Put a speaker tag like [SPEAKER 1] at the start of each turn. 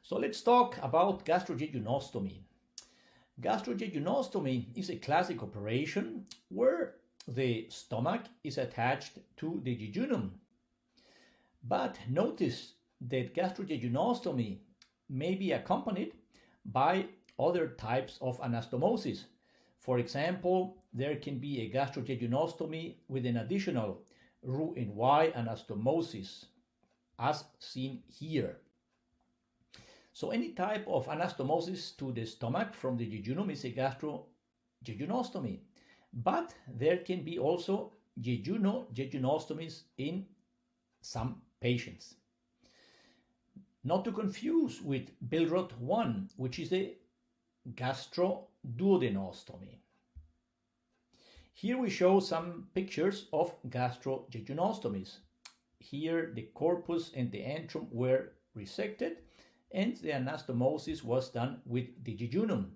[SPEAKER 1] So let's talk about gastrojejunostomy. Gastrojejunostomy is a classic operation where the stomach is attached to the jejunum. But notice that gastrojejunostomy may be accompanied by other types of anastomosis. For example, there can be a gastrojejunostomy with an additional Roux-en-Y anastomosis, as seen here. So any type of anastomosis to the stomach from the jejunum is a gastrojejunostomy, but there can be also jejunostomies in some patients. Not to confuse with Billroth 1, which is the gastroduodenostomy. Here we show some pictures of gastrojejunostomies. Here the corpus and the antrum were resected and the anastomosis was done with the jejunum.